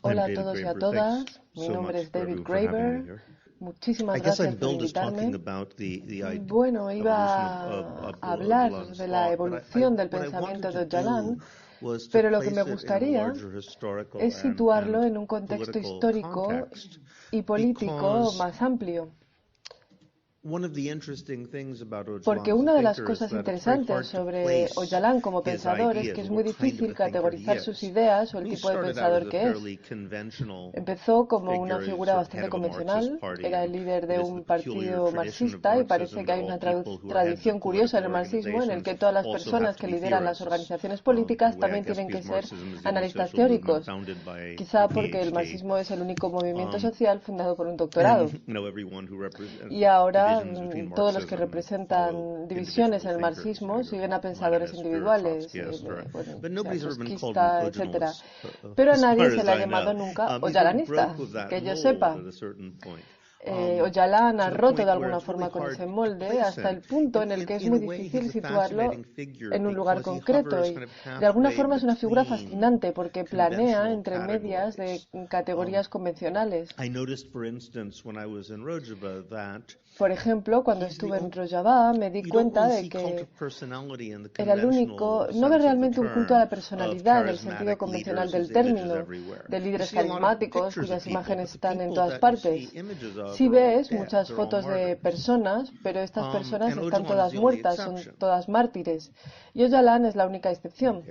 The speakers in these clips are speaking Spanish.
Hola a todos y a todas, mi nombre es David Graeber. Muchísimas gracias por invitarme. Bueno, iba a hablar de la evolución del pensamiento de Öcalan, pero lo que me gustaría es situarlo en un contexto histórico y político más amplio. Porque una de las cosas interesantes sobre Öcalan como pensador es que es muy difícil categorizar sus ideas o el tipo de pensador que es. Empezó como una figura bastante convencional, era el líder de un partido marxista y parece que hay una tradición curiosa en el marxismo en el que todas las personas que lideran las organizaciones políticas también tienen que ser analistas teóricos, quizá porque el marxismo es el único movimiento social fundado por un doctorado. Y ahora todos los que representan divisiones en el marxismo siguen a pensadores individuales, trotskista, etc. Pero a nadie se le ha llamado nunca öcalanista, que yo sepa. Öcalan ha roto de alguna forma con ese molde hasta el punto en el que es muy difícil situarlo en un lugar concreto y de alguna forma es una figura fascinante porque planea entre medias de categorías convencionales. Por ejemplo, cuando estuve en Rojava me di cuenta de que era el único, no ve realmente un culto a la personalidad en el sentido convencional del término, de líderes carismáticos cuyas imágenes están en todas partes. Sí ves muchas fotos de personas, pero estas personas están todas muertas, son todas mártires. Y Öcalan es la única excepción.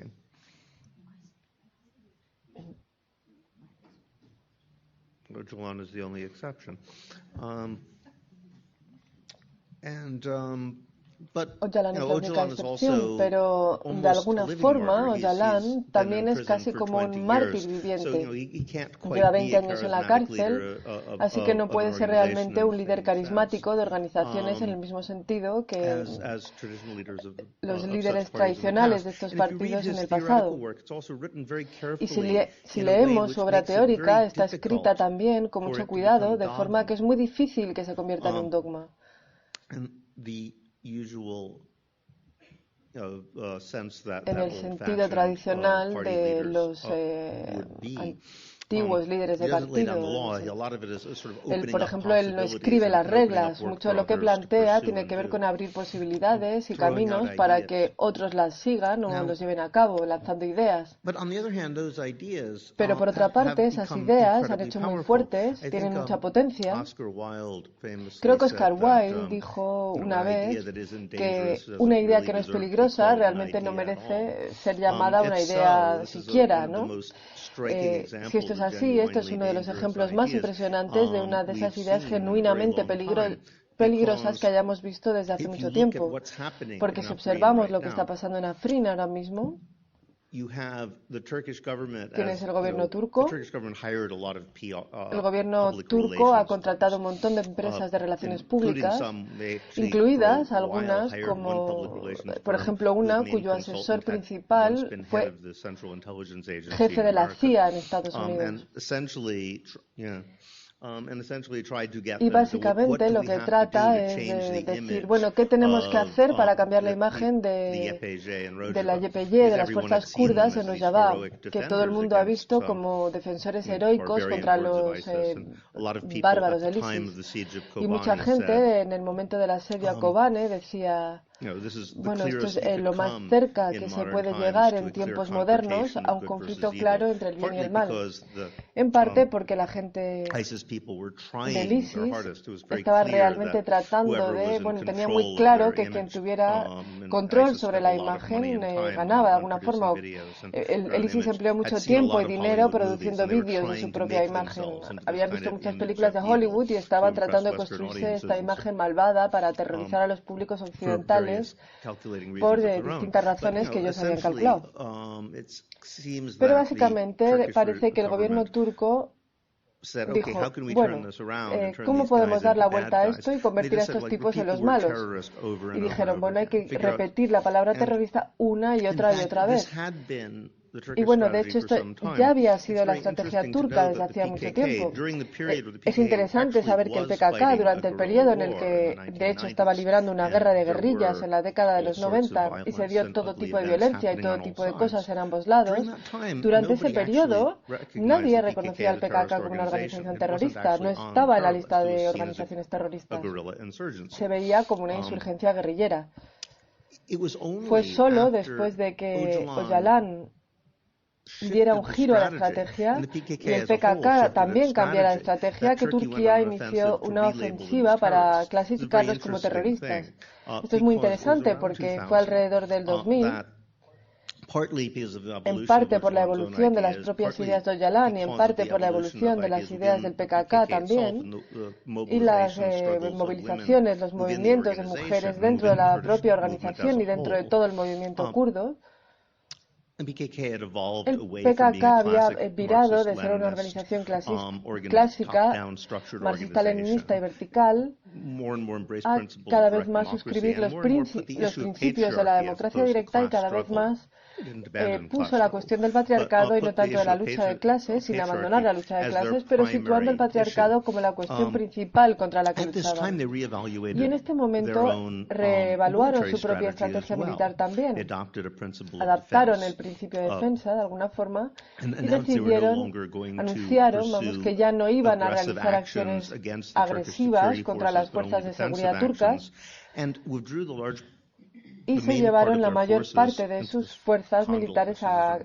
Öcalan is the only exception. Öcalan es la única excepción, pero de alguna forma Öcalan también es casi como un mártir viviente. Lleva 20 años en la cárcel, así que no puede ser realmente un líder carismático de organizaciones en el mismo sentido que los líderes tradicionales de estos partidos en el pasado. Y si leemos su obra teórica, está escrita también con mucho cuidado, de forma que es muy difícil que se convierta en un dogma. En el sentido tradicional de los antiguos líderes de partidos. Por ejemplo, él no escribe las reglas. Mucho de lo que plantea tiene que ver con abrir posibilidades y caminos para que otros las sigan o los lleven a cabo, lanzando ideas. Pero por otra parte, esas ideas han hecho muy fuertes, tienen mucha potencia. Creo que Oscar Wilde dijo una vez que una idea que no es peligrosa realmente no merece ser llamada una idea siquiera, ¿no? Si esto es así, esto es uno de los ejemplos más impresionantes de una de esas ideas genuinamente peligrosas que hayamos visto desde hace mucho tiempo. Porque si observamos lo que está pasando en Afrin ahora mismo, tienes el gobierno turco. El gobierno turco ha contratado un montón de empresas de relaciones públicas, incluidas algunas como, por ejemplo, una cuyo asesor principal fue jefe de la CIA en Estados Unidos. Y básicamente lo que trata es de decir, bueno, ¿qué tenemos que hacer para cambiar la imagen de la YPG, de las fuerzas kurdas en Rojava, que todo el mundo ha visto como defensores heroicos contra los bárbaros del ISIS? Y mucha gente en el momento del asedio a Kobane decía, bueno, esto es lo más cerca que se puede llegar en tiempos modernos a un conflicto claro entre el bien y el mal. En parte porque la gente del ISIS estaba realmente tratando de, bueno, tenía muy claro que quien tuviera control sobre la imagen ganaba de alguna forma. El ISIS empleó mucho tiempo y dinero produciendo vídeos de su propia imagen. Habían visto muchas películas de Hollywood y estaban tratando de construirse esta imagen malvada para aterrorizar a los públicos occidentales por distintas razones que ellos habían calculado. Pero básicamente parece que el gobierno turco dijo, bueno, ¿cómo podemos dar la vuelta a esto y convertir a estos tipos en los malos? Y dijeron, bueno, hay que repetir la palabra terrorista una y otra vez. Y bueno, de hecho, esto ya había sido la estrategia turca desde hacía mucho tiempo. Es interesante saber que el PKK, durante el periodo en el que, de hecho, estaba librando una guerra de guerrillas en la década de los 90 y se dio todo tipo de violencia y todo tipo de cosas en ambos lados, durante ese periodo nadie reconocía al PKK como una organización terrorista, no estaba en la lista de organizaciones terroristas. Se veía como una insurgencia guerrillera. Fue solo después de que Öcalan diera un giro a la estrategia y el PKK también cambiara de estrategia, que Turquía inició una ofensiva para clasificarlos como terroristas. Esto es muy interesante porque fue alrededor del 2000, en parte por la evolución de las propias ideas de Öcalan y en parte por la evolución de las ideas del PKK también, y las movilizaciones, los movimientos de mujeres dentro de la propia organización y dentro de todo el movimiento kurdo. El PKK había virado de ser una organización clásica, marxista-leninista y vertical, a cada vez más suscribir los principios de la democracia directa y cada vez más puso la cuestión del patriarcado y no tanto de la lucha de clases, sin abandonar la lucha de clases, pero situando el patriarcado como la cuestión principal contra la que luchaban. Y en este momento reevaluaron su propia estrategia militar también. Adaptaron el principio de defensa de alguna forma y anunciaron que ya no iban a realizar acciones agresivas contra las fuerzas de seguridad turcas y se llevaron la mayor parte de sus fuerzas militares a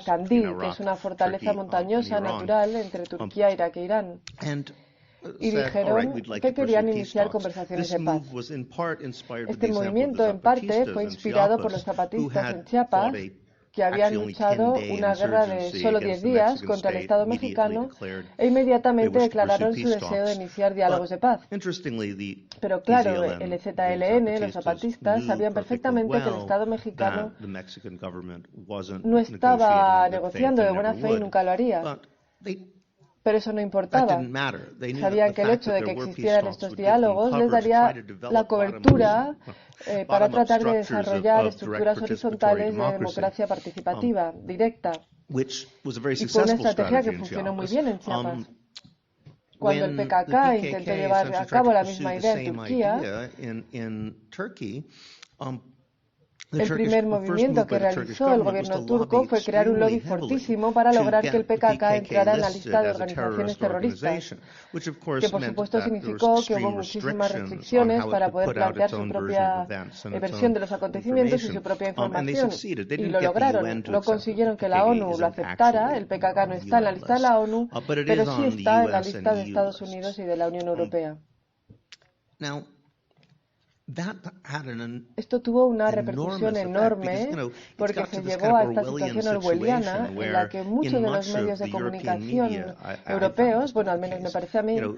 Kandil, que es una fortaleza montañosa natural entre Turquía, Irak e Irán. Y dijeron que querían iniciar conversaciones de paz. Este movimiento, en parte, fue inspirado por los zapatistas en Chiapas, que habían luchado una guerra de solo 10 días contra el Estado mexicano e inmediatamente declararon su deseo de iniciar diálogos de paz. Pero claro, el EZLN, los zapatistas, sabían perfectamente que el Estado mexicano no estaba negociando de buena fe y nunca lo haría. Pero eso no importaba. Sabían que el hecho de que existieran estos diálogos les daría la cobertura para tratar de desarrollar estructuras horizontales de democracia participativa, directa. Y fue una estrategia que funcionó muy bien en Chiapas. Cuando el PKK intentó llevar a cabo la misma idea en Turquía, el primer movimiento que realizó el gobierno turco fue crear un lobby fortísimo para lograr que el PKK entrara en la lista de organizaciones terroristas, que por supuesto significó que hubo muchísimas restricciones para poder plantear su propia versión de los acontecimientos y su propia información. Y lo lograron. No consiguieron que la ONU lo aceptara. El PKK no está en la lista de la ONU, pero sí está en la lista de Estados Unidos y de la Unión Europea. Esto tuvo una repercusión enorme porque se llevó a esta situación orwelliana en la que muchos de los medios de comunicación europeos, bueno, al menos me parece a mí, no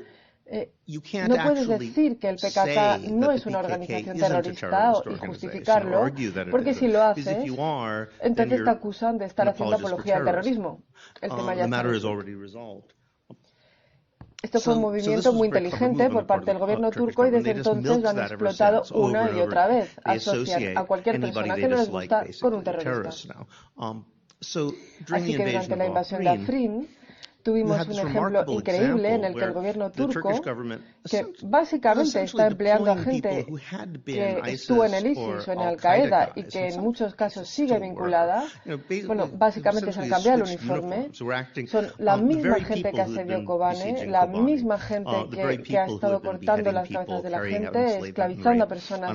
puedes decir que el PKK no es una organización terrorista y justificarlo, porque si lo haces, entonces te acusan de estar haciendo apología al terrorismo. El tema ya está resuelto. Esto fue un movimiento muy inteligente por parte del gobierno turco y desde entonces lo han explotado una y otra vez. Asocian a cualquier persona que no les gusta con un terrorista. Así que durante la invasión de Afrin tuvimos un ejemplo increíble en el que el gobierno turco, que básicamente está empleando a gente que estuvo en el ISIS o en Al-Qaeda y que en muchos casos sigue vinculada, bueno, básicamente se han cambiado el uniforme, son la misma gente que asedió Kobane, la misma gente que ha estado cortando las cabezas de la gente, esclavizando a personas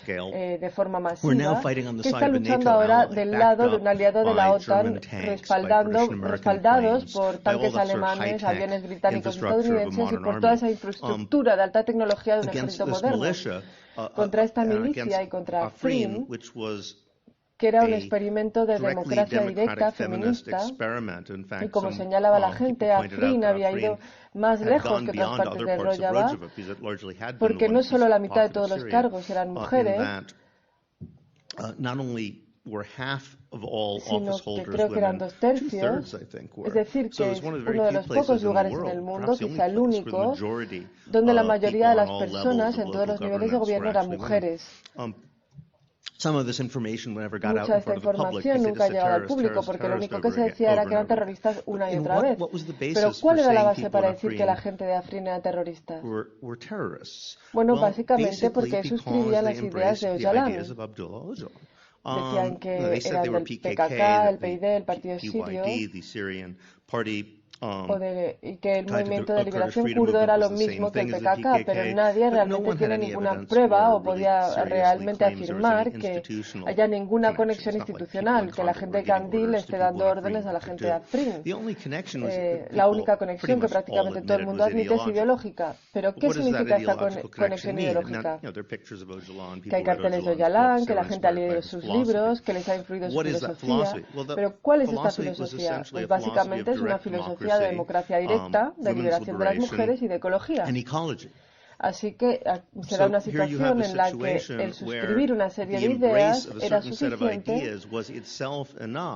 de forma masiva, que están luchando ahora del lado de un aliado de la OTAN, respaldados por tanques alemanes, aviones británicos y estadounidenses y por toda esa infraestructura de alta tecnología de un ejército moderno. Contra esta milicia y contra Afrin, que era un experimento de democracia directa feminista, y como señalaba la gente, Afrin había ido más lejos que otras partes de Rojava, porque no solo la mitad de todos los cargos eran mujeres, sino que creo que eran 2/3, es decir, que es uno de los pocos lugares en el mundo, quizá el único, donde la mayoría de las personas en todos los niveles de gobierno eran mujeres. Mucha de esta información nunca ha llegado al público porque lo único que se decía era que eran terroristas una y otra vez. Pero ¿cuál era la base para decir que la gente de Afrin era terrorista? Bueno, básicamente porque suscribían las ideas de Öcalan. Decían que eran del PKK, el PYD, el partido sirio, y que el movimiento de liberación kurdo era lo mismo que el PKK, pero nadie realmente tiene ninguna prueba o podía realmente afirmar que haya ninguna conexión institucional, que la gente de Kandil esté dando órdenes a la gente de Afrin. La única conexión que prácticamente todo el mundo admite es ideológica. ¿Pero qué significa esta conexión ideológica? Que hay carteles de Öcalan, que la gente ha leído sus libros, que les ha influido su filosofía. Pero ¿cuál es esta filosofía? Pues básicamente es una filosofía de democracia directa, de liberación de las mujeres y de ecología. Así que se da una situación en la que el suscribir una serie de ideas era suficiente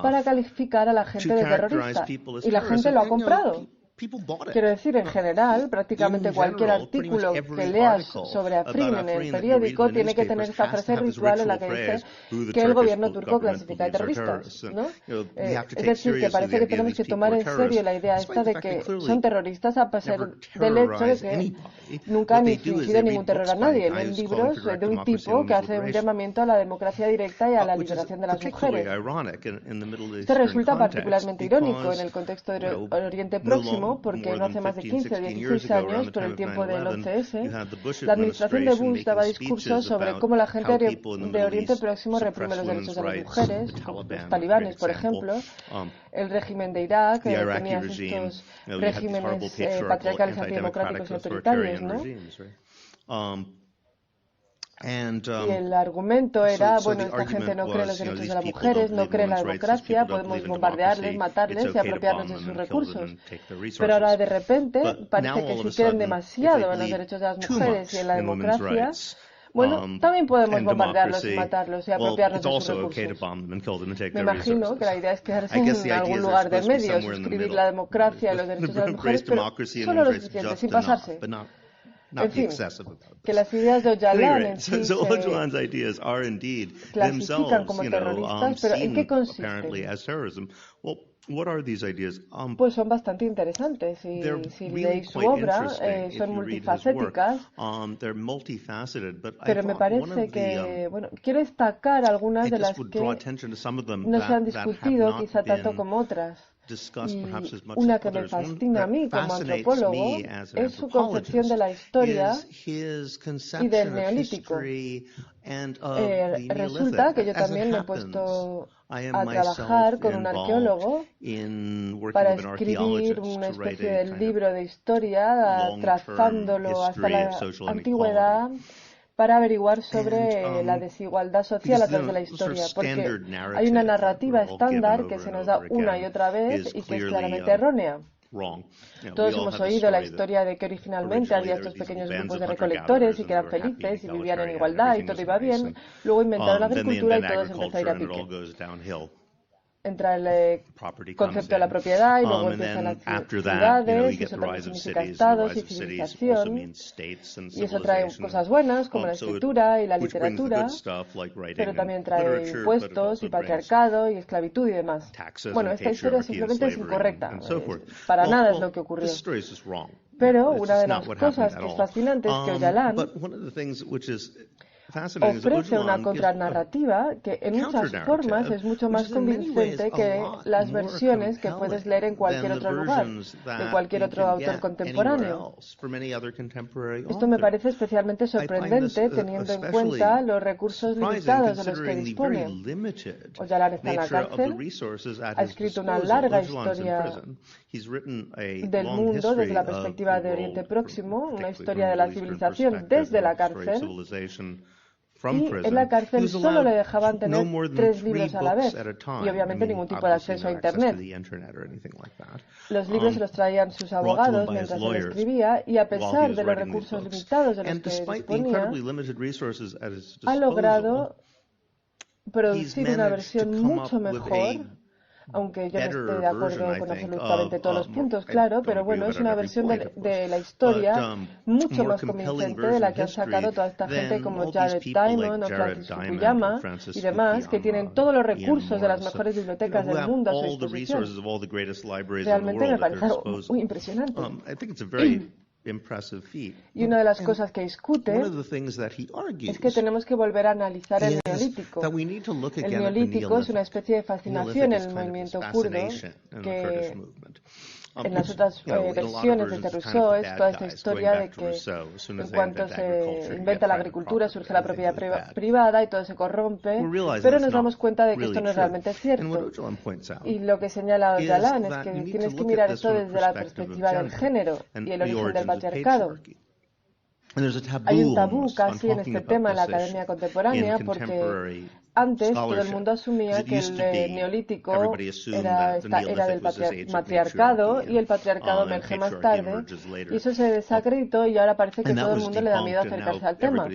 para calificar a la gente de terrorista. Y la gente lo ha comprado. Quiero decir, en general, prácticamente cualquier artículo que leas sobre Afrin en el periódico tiene que tener esta frase ritual en la que dice que el gobierno turco clasifica de terroristas, ¿no? Es decir, que parece que tenemos que tomar en serio la idea esta de que son terroristas a pesar del hecho de que nunca han infligido ningún terror a nadie. Leen libros de un tipo que hace un llamamiento a la democracia directa y a la liberación de las mujeres. Esto resulta particularmente irónico en el contexto del Oriente Próximo, porque no hace más de 15 o 16 años, por el tiempo del 11S, la administración de Bush daba discursos sobre cómo la gente de Oriente Próximo reprime los derechos de las mujeres, como los talibanes, por ejemplo. El régimen de Irak tenía estos regímenes patriarcales, antidemocráticos y autoritarios, ¿no? Y el argumento era, bueno, esta gente no cree en los derechos de las mujeres, no cree en la democracia, podemos bombardearles, matarles y apropiarnos de sus recursos. Pero ahora de repente parece que si creen demasiado en los derechos de las mujeres y en la democracia, bueno, también podemos bombardearlos y matarlos y apropiarnos de sus recursos. Me imagino que la idea es quedarse en algún lugar de medio, suscribir la democracia y los derechos de las mujeres, pero solo lo suficiente, sin pasarse. En fin, que las ideas de Öcalan en sí se clasifican como terroristas, pero ¿en qué consisten? Pues son bastante interesantes y si leéis su obra son multifacéticas, pero me parece que, bueno, quiero destacar algunas de las que no se han discutido quizá tanto como otras. Y una que me fascina a mí como antropólogo es su concepción de la historia y del neolítico. Resulta que yo también me he puesto a trabajar con un arqueólogo para escribir una especie de libro de historia, trazándolo hasta la antigüedad, para averiguar sobre la desigualdad social a través de la historia, porque hay una narrativa estándar que se nos da una y otra vez y que es claramente errónea. Todos hemos oído la historia de que originalmente había estos pequeños grupos de recolectores y que eran felices y vivían en igualdad y todo iba bien. Luego inventaron la agricultura y todo se empezó a ir a pique. Entra el concepto de la propiedad y luego empiezan las ciudades y eso también significa estados y civilización y eso trae cosas buenas como la escritura y la literatura, pero también trae impuestos y patriarcado y esclavitud y demás. Bueno, esta historia simplemente es incorrecta, para nada es lo que ocurrió. Pero una de las cosas que es fascinante es que Öcalan ofrece una contranarrativa que en muchas formas es mucho más convincente que las versiones que puedes leer en cualquier otro lugar, de cualquier otro autor contemporáneo. Esto me parece especialmente sorprendente teniendo en cuenta los recursos limitados de los que dispone. Öcalan está en la cárcel, ha escrito una larga historia del mundo desde la perspectiva de Oriente Próximo, una historia de la civilización desde la cárcel. Y en la cárcel solo le dejaban tener 3 libros a la vez y obviamente ningún tipo de acceso a Internet. Los libros se los traían sus abogados mientras él escribía y a pesar de los recursos limitados de los que disponía, ha logrado producir una versión mucho mejor aunque yo no esté de acuerdo con absolutamente todos los puntos, claro, pero bueno, es una versión de la historia mucho más convincente de la que han sacado toda esta gente como Jared Diamond o Francis Fukuyama y demás, que tienen todos los recursos de las mejores bibliotecas del mundo a su disposición. Realmente me parece algo muy impresionante. Y una de las cosas que discute es que tenemos que volver a analizar el neolítico. El neolítico es una especie de fascinación en el movimiento kurdo que en las otras versiones de Rousseau es toda esta historia de que en cuanto se inventa la agricultura surge la propiedad privada y todo se corrompe, pero nos damos cuenta de que esto no es realmente cierto. Y lo que señala Öcalan es que tienes que mirar esto desde la perspectiva del género y el origen del patriarcado. Hay un tabú casi en este tema en la academia contemporánea porque antes todo el mundo asumía que el neolítico era del matriarcado y el patriarcado emerge más tarde y eso se desacreditó y ahora parece que todo el mundo le da miedo acercarse al tema.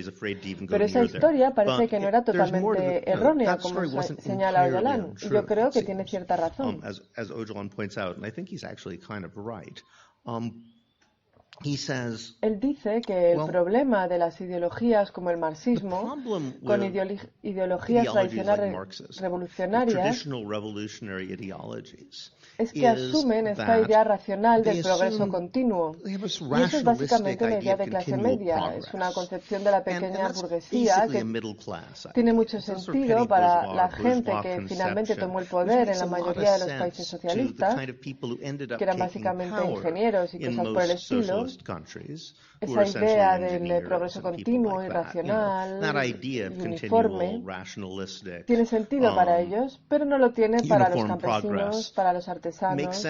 Pero esa historia parece que no era totalmente errónea como señala Öcalan y yo creo que tiene cierta razón. Él dice que el problema de las ideologías como el marxismo, con ideologías tradicionales revolucionarias, es que asumen esta idea racional del progreso continuo. Y eso es básicamente una idea de clase media, es una concepción de la pequeña burguesía que tiene mucho sentido para la gente que finalmente tomó el poder en la mayoría de los países socialistas, que eran básicamente ingenieros y cosas por el estilo. Esa idea del progreso continuo y racional, uniforme, tiene sentido para ellos, pero no lo tiene para los campesinos, para los artesanos,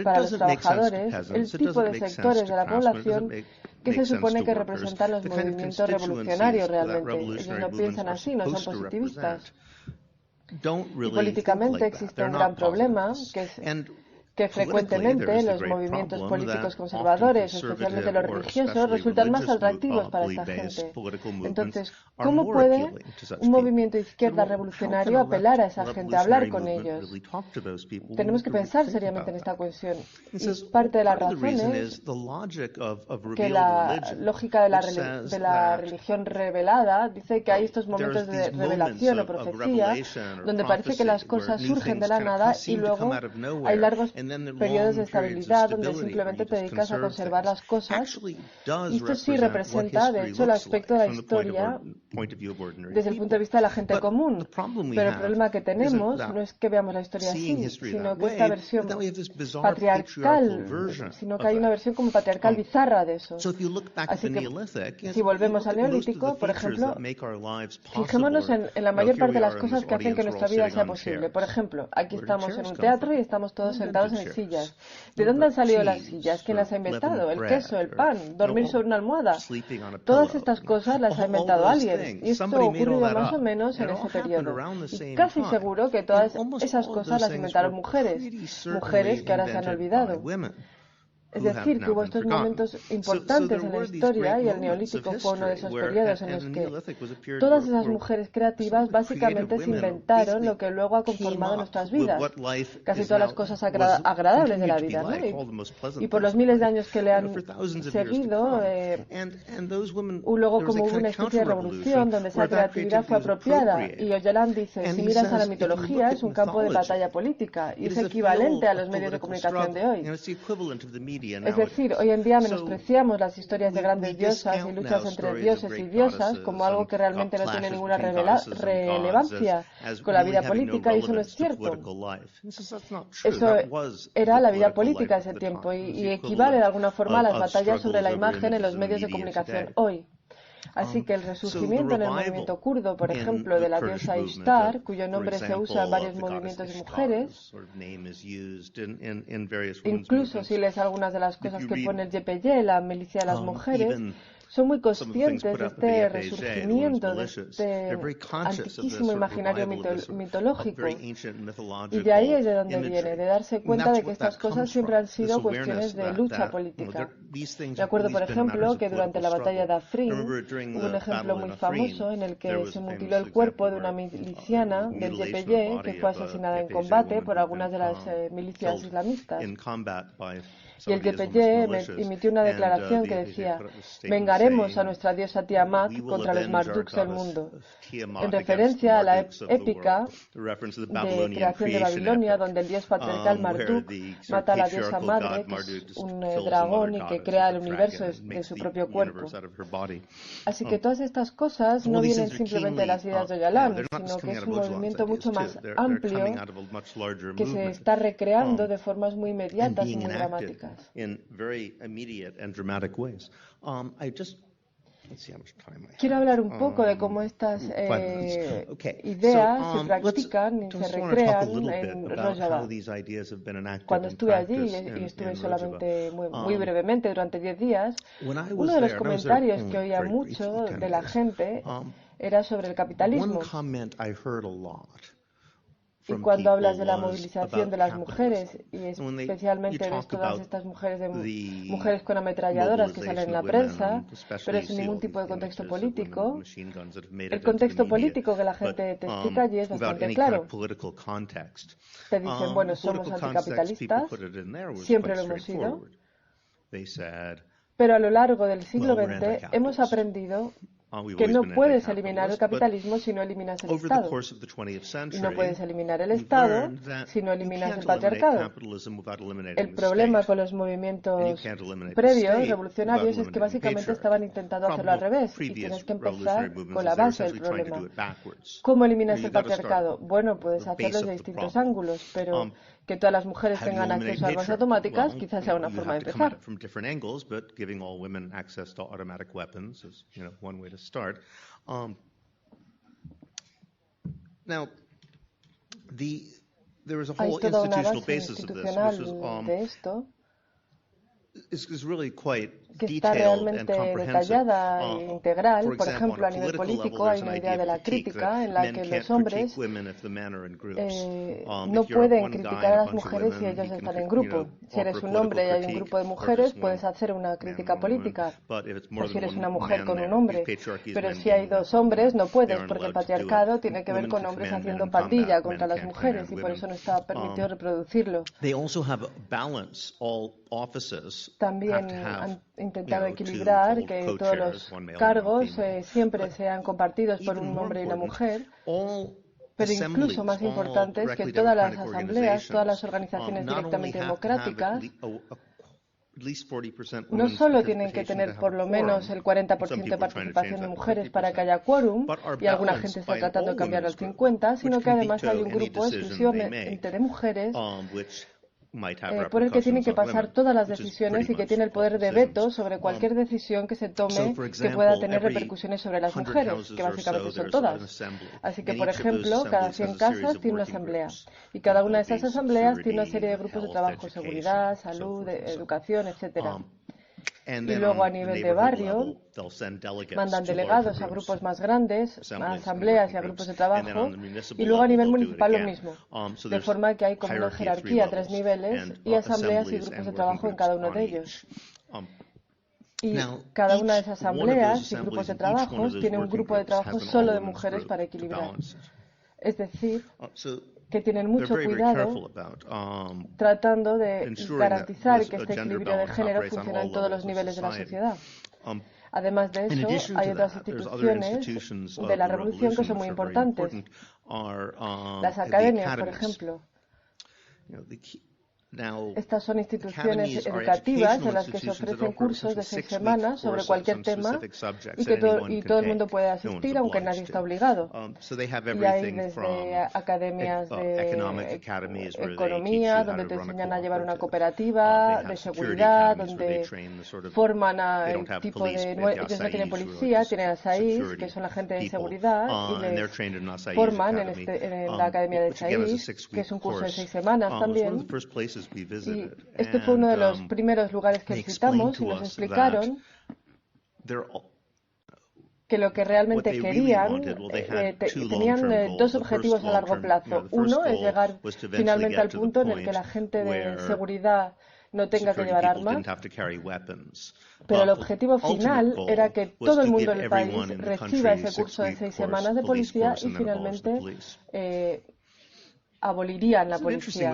para los trabajadores, el tipo de sectores de la población que se supone que representan los movimientos revolucionarios realmente. Ellos no piensan así, no son positivistas. Y políticamente existe un gran problema, que frecuentemente los movimientos políticos conservadores, especialmente los religiosos, resultan más atractivos para esta gente. Entonces, ¿cómo puede un movimiento de izquierda revolucionario apelar a esa gente, hablar con ellos? Tenemos que pensar seriamente en esta cuestión. Y parte de la razón es que la lógica de la religión revelada dice que hay estos momentos de revelación o profecía donde parece que las cosas surgen de la nada y luego hay largos periodos de estabilidad donde simplemente te dedicas a conservar las cosas y esto sí representa de hecho el aspecto de la historia desde el punto de vista de la gente común, pero el problema que tenemos no es que veamos la historia así, sino que esta versión patriarcal, sino que hay una versión como patriarcal bizarra de eso. Así que si volvemos al neolítico, por ejemplo, fijémonos en la mayor parte de las cosas que hacen que nuestra vida sea posible. Por ejemplo, aquí estamos en un teatro y estamos todos sentados en sillas. ¿De dónde han salido las sillas? ¿Quién las ha inventado? El queso, el pan, dormir sobre una almohada. Todas estas cosas las ha inventado alguien. Y esto ocurrió más o menos en ese periodo. Y casi seguro que todas esas cosas las inventaron mujeres. Mujeres que ahora se han olvidado. Es decir, que hubo estos momentos importantes en la historia y el neolítico fue uno de esos periodos en los que todas esas mujeres creativas básicamente se inventaron lo que luego ha conformado nuestras vidas, casi todas las cosas agradables de la vida, ¿no? Y por los miles de años que le han seguido, luego como hubo una especie de revolución donde esa creatividad fue apropiada y Öcalan dice, si miras a la mitología es un campo de batalla política y es equivalente a los medios de comunicación de hoy. Es decir, hoy en día menospreciamos las historias de grandes diosas y luchas entre dioses y diosas como algo que realmente no tiene ninguna relevancia con la vida política y eso no es cierto. Eso era la vida política de ese tiempo y equivale de alguna forma a las batallas sobre la imagen en los medios de comunicación hoy. Así que el resurgimiento en el movimiento kurdo, por ejemplo, de la diosa Ishtar, cuyo nombre se usa en varios movimientos de mujeres, incluso si lees algunas de las cosas que pone el YPG, la milicia de las mujeres, son muy conscientes de este resurgimiento, de este antiquísimo imaginario mitológico. Y de ahí es de donde viene, de darse cuenta de que estas cosas siempre han sido cuestiones de lucha política. Me acuerdo, por ejemplo, que durante la batalla de Afrin hubo un ejemplo muy famoso en el que se mutiló el cuerpo de una miliciana del YPG que fue asesinada en combate por algunas de las milicias islamistas. Y el YPG emitió una declaración que decía: vengaremos a nuestra diosa Tiamat contra los Marduks del mundo, en referencia a la épica de creación de Babilonia, donde el dios patriarcal Marduk mata a la diosa madre, que es un dragón y que crea el universo de su propio cuerpo. Así que todas estas cosas no vienen simplemente de las ideas de Öcalan, sino que es un movimiento mucho más amplio que se está recreando de formas muy inmediatas y muy dramáticas. Quiero hablar un poco de cómo estas ideas se practican y se recrean en Rojava. Cuando estuve allí, y estuve solamente muy brevemente, durante 10 días, uno de los comentarios que oía mucho de la gente era sobre el capitalismo. Y cuando hablas de la movilización de las mujeres, y especialmente ves todas estas mujeres con ametralladoras que salen en la prensa, pero sin ningún tipo de contexto político, el contexto político que la gente te explica allí es bastante claro. Te dicen, bueno, somos anticapitalistas, siempre lo hemos sido, pero a lo largo del siglo XX hemos aprendido que no puedes eliminar el capitalismo si no eliminas el Estado. Y no puedes eliminar el Estado si no eliminas el patriarcado. El problema con los movimientos previos, revolucionarios, es que básicamente estaban intentando hacerlo al revés. Y tienes que empezar con la base del problema. ¿Cómo eliminas el patriarcado? Bueno, puedes hacerlo desde distintos ángulos, pero que todas las mujeres tengan acceso a armas automáticas quizás sea una forma de empezar. Start. Now, there is a whole institutional basis of this, which is de esto, is really quite que está realmente detallada e integral. Por ejemplo, a nivel político hay una idea de la crítica en la que los hombres no pueden criticar a las mujeres si ellos están en grupo. Si eres un hombre y hay un grupo de mujeres, puedes hacer una crítica política. O si eres una mujer con un hombre. Pero si hay dos hombres, no puedes, porque el patriarcado tiene que ver con hombres haciendo pandilla contra las mujeres y por eso no está permitido reproducirlo. También han intentado equilibrar que todos los cargos siempre sean compartidos por un hombre y una mujer, pero incluso más importante es que todas las asambleas, todas las organizaciones directamente democráticas, no solo tienen que tener por lo menos el 40% de participación de mujeres para que haya quórum, y alguna gente está tratando de cambiarlo al 50%, sino que además hay un grupo exclusivamente de mujeres por el que tienen que pasar todas las decisiones y que tiene el poder de veto sobre cualquier decisión que se tome que pueda tener repercusiones sobre las mujeres, que básicamente son todas. Así que, por ejemplo, cada 100 casas tiene una asamblea y cada una de esas asambleas tiene una serie de grupos de trabajo: seguridad, salud, educación, etcétera. Y luego a nivel de barrio mandan delegados a grupos más grandes, a asambleas y a grupos de trabajo, y luego a nivel municipal lo mismo, de forma que hay como una jerarquía a 3 niveles y asambleas y grupos de trabajo en cada uno de ellos. Y cada una de esas asambleas y grupos de trabajo tiene un grupo de trabajo solo de mujeres para equilibrar. Es decir, que tienen mucho cuidado tratando de garantizar que este equilibrio de género funciona en todos los niveles de la sociedad. Además de eso, hay otras instituciones de la revolución que son muy importantes. Las academias, por ejemplo. Estas son instituciones educativas en las que se ofrecen cursos de 6 semanas sobre cualquier tema y todo el mundo puede asistir, aunque nadie está obligado. Y hay desde academias de economía, donde te enseñan a llevar una cooperativa, de seguridad, donde forman a el tipo de... Ellos no tienen policía, tienen a SAIS, que son la gente de seguridad, y les forman en la academia de SAIS, que es un curso de 6 semanas también. Y este fue uno de los primeros lugares que visitamos y nos explicaron que lo que realmente querían, tenían dos objetivos a largo plazo. Uno es llegar finalmente al punto en el que la gente de seguridad no tenga que llevar armas, pero el objetivo final era que todo el mundo en el país reciba ese curso de 6 semanas de policía y finalmente abolirían la policía.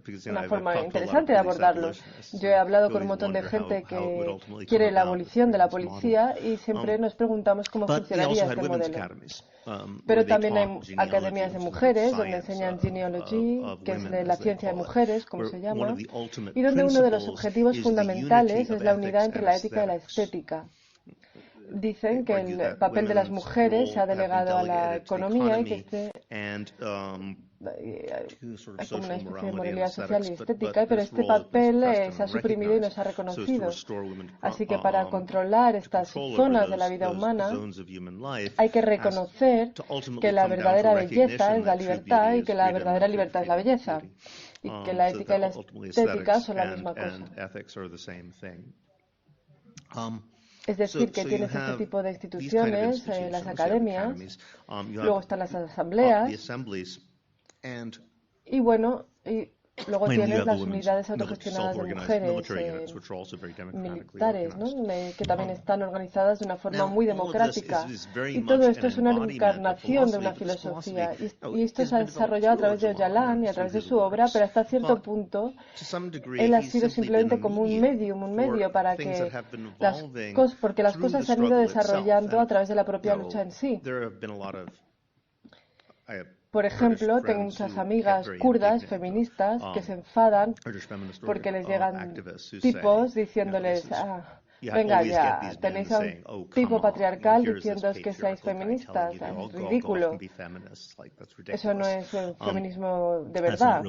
Es una forma interesante de abordarlo. Yo he hablado con un montón de gente que quiere la abolición de la policía y siempre nos preguntamos cómo funcionaría este modelo. Pero también hay academias de mujeres donde enseñan genealogy, que es la ciencia de mujeres, como se llama, y donde uno de los objetivos fundamentales es la unidad entre la ética y la estética. Dicen que el papel de las mujeres se ha delegado a la economía y que hay como una especie de moralidad social y estética, pero este papel se ha suprimido y no se ha reconocido. Así que para controlar estas zonas de la vida humana hay que reconocer que la verdadera belleza es la libertad y que la verdadera libertad es la belleza y que la ética y la estética son la misma cosa. Es decir, que tienes este tipo de instituciones, las academias, luego están las asambleas, y bueno, y luego tienes las unidades autogestionadas de mujeres militares, ¿no? Que también están organizadas de una forma muy democrática. Y todo esto es una encarnación de una filosofía. Y esto se ha desarrollado a través de Öcalan y a través de su obra, pero hasta cierto punto él ha sido simplemente como un medio para que porque las cosas se han ido desarrollando a través de la propia lucha en sí. Por ejemplo, tengo muchas amigas kurdas feministas que se enfadan porque les llegan tipos diciéndoles, venga ya, tenéis a un tipo patriarcal diciéndoos que seáis feministas, es ridículo. Eso no es un feminismo de verdad.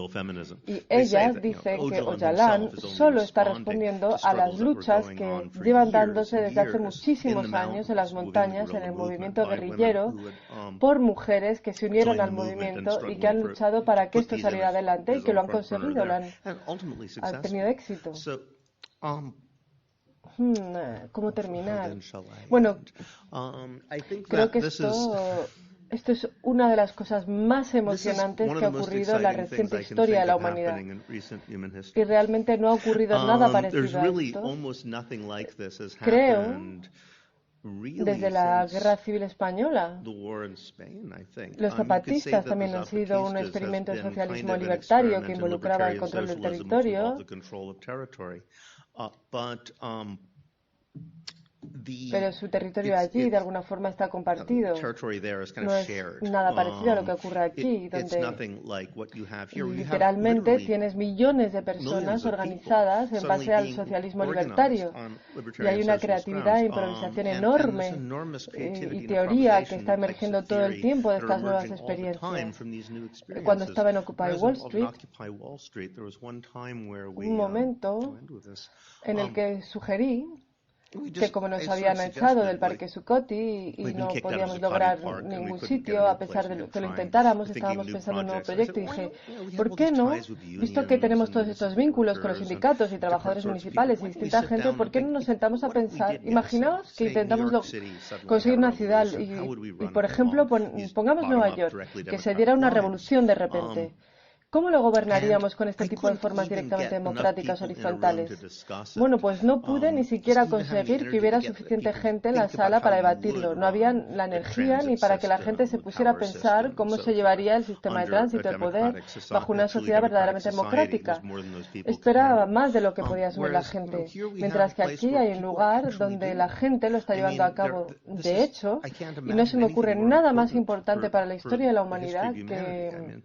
Y ellas dicen que Öcalan solo está respondiendo a las luchas que llevan dándose desde hace muchísimos años en las montañas, en el movimiento guerrillero, por mujeres que se unieron al movimiento y que han luchado para que esto saliera adelante y que lo han conseguido, han tenido éxito. ¿Cómo terminar? Bueno, creo que esto es una de las cosas más emocionantes que ha ocurrido en la reciente historia de la humanidad. Y realmente no ha ocurrido nada parecido a esto. Creo, desde la Guerra Civil Española. Los zapatistas también han sido un experimento de socialismo libertario que involucraba el control del territorio. Pero su territorio allí de alguna forma está compartido. No es nada parecido a lo que ocurre aquí, donde literalmente tienes millones de personas organizadas en base al socialismo libertario. Y hay una creatividad e improvisación enorme y teoría que está emergiendo todo el tiempo de estas nuevas experiencias. Cuando estaba en Occupy Wall Street, un momento en el que sugerí que como nos habían echado del Parque Zuccotti y no podíamos lograr ningún sitio, a pesar de que lo intentáramos, estábamos pensando en un nuevo proyecto y dije, ¿por qué no? Visto que tenemos todos estos vínculos con los sindicatos y trabajadores municipales y distinta gente, ¿por qué no nos sentamos a pensar? Imaginaos que intentamos conseguir una ciudad y por ejemplo, pongamos Nueva York, que se diera una revolución de repente. ¿Cómo lo gobernaríamos con este tipo de formas directamente democráticas horizontales? Bueno, pues no pude ni siquiera conseguir que hubiera suficiente gente en la sala para debatirlo. No había la energía ni para que la gente se pusiera a pensar cómo se llevaría el sistema de tránsito, el poder, bajo una sociedad verdaderamente democrática. Esto era más de lo que podía asumir la gente. Mientras que aquí hay un lugar donde la gente lo está llevando a cabo de hecho, y no se me ocurre nada más importante para la historia de la humanidad que...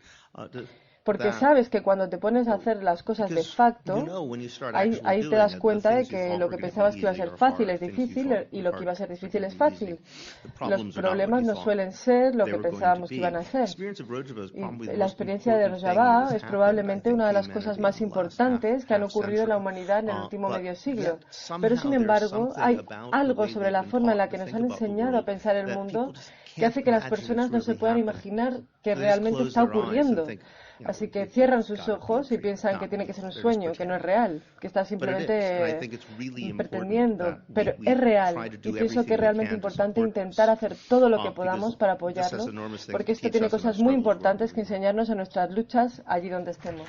Porque sabes que cuando te pones a hacer las cosas de facto, ahí te das cuenta de que lo que pensabas que iba a ser fácil es difícil y lo que iba a ser difícil es fácil. Los problemas no suelen ser lo que pensábamos que iban a ser. Y la experiencia de Rojava es probablemente una de las cosas más importantes que han ocurrido en la humanidad en el último medio siglo. Pero sin embargo, hay algo sobre la forma en la que nos han enseñado a pensar el mundo que hace que las personas no se puedan imaginar que realmente está ocurriendo. Así que cierran sus ojos y piensan que tiene que ser un sueño, que no es real, que está simplemente pretendiendo. Pero es real y pienso que es realmente importante intentar hacer todo lo que podamos para apoyarlo, porque esto tiene cosas muy importantes que enseñarnos en nuestras luchas allí donde estemos.